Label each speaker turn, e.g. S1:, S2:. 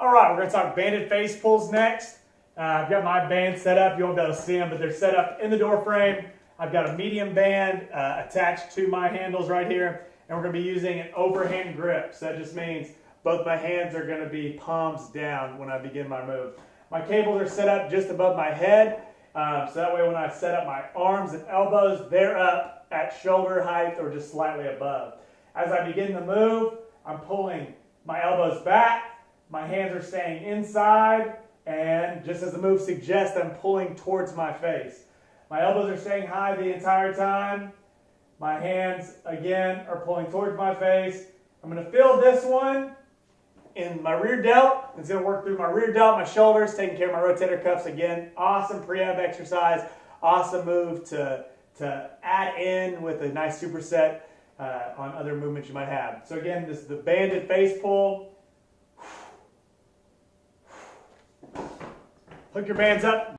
S1: All right, we're going to talk banded face pulls next. I've got my band set up. You won't be able to see them, but they're set up in the door frame. I've got a medium band attached to my handles right here, and we're going to be using an overhand grip. So that just means both my hands are going to be palms down when I begin my move. My cables are set up just above my head, so that way when I set up my arms and elbows, they're up at shoulder height or just slightly above. As I begin the move, I'm pulling my elbows back, my hands are staying inside, and just as the move suggests, I'm pulling towards my face. My elbows are staying high the entire time. My hands, again, are pulling towards my face. I'm going to feel this one in my rear delt. It's going to work through my rear delt, my shoulders, taking care of my rotator cuffs again. Awesome pre-ab exercise. Awesome move to add in with a nice superset on other movements you might have. So again, this is the banded face pull. Hook your bands up.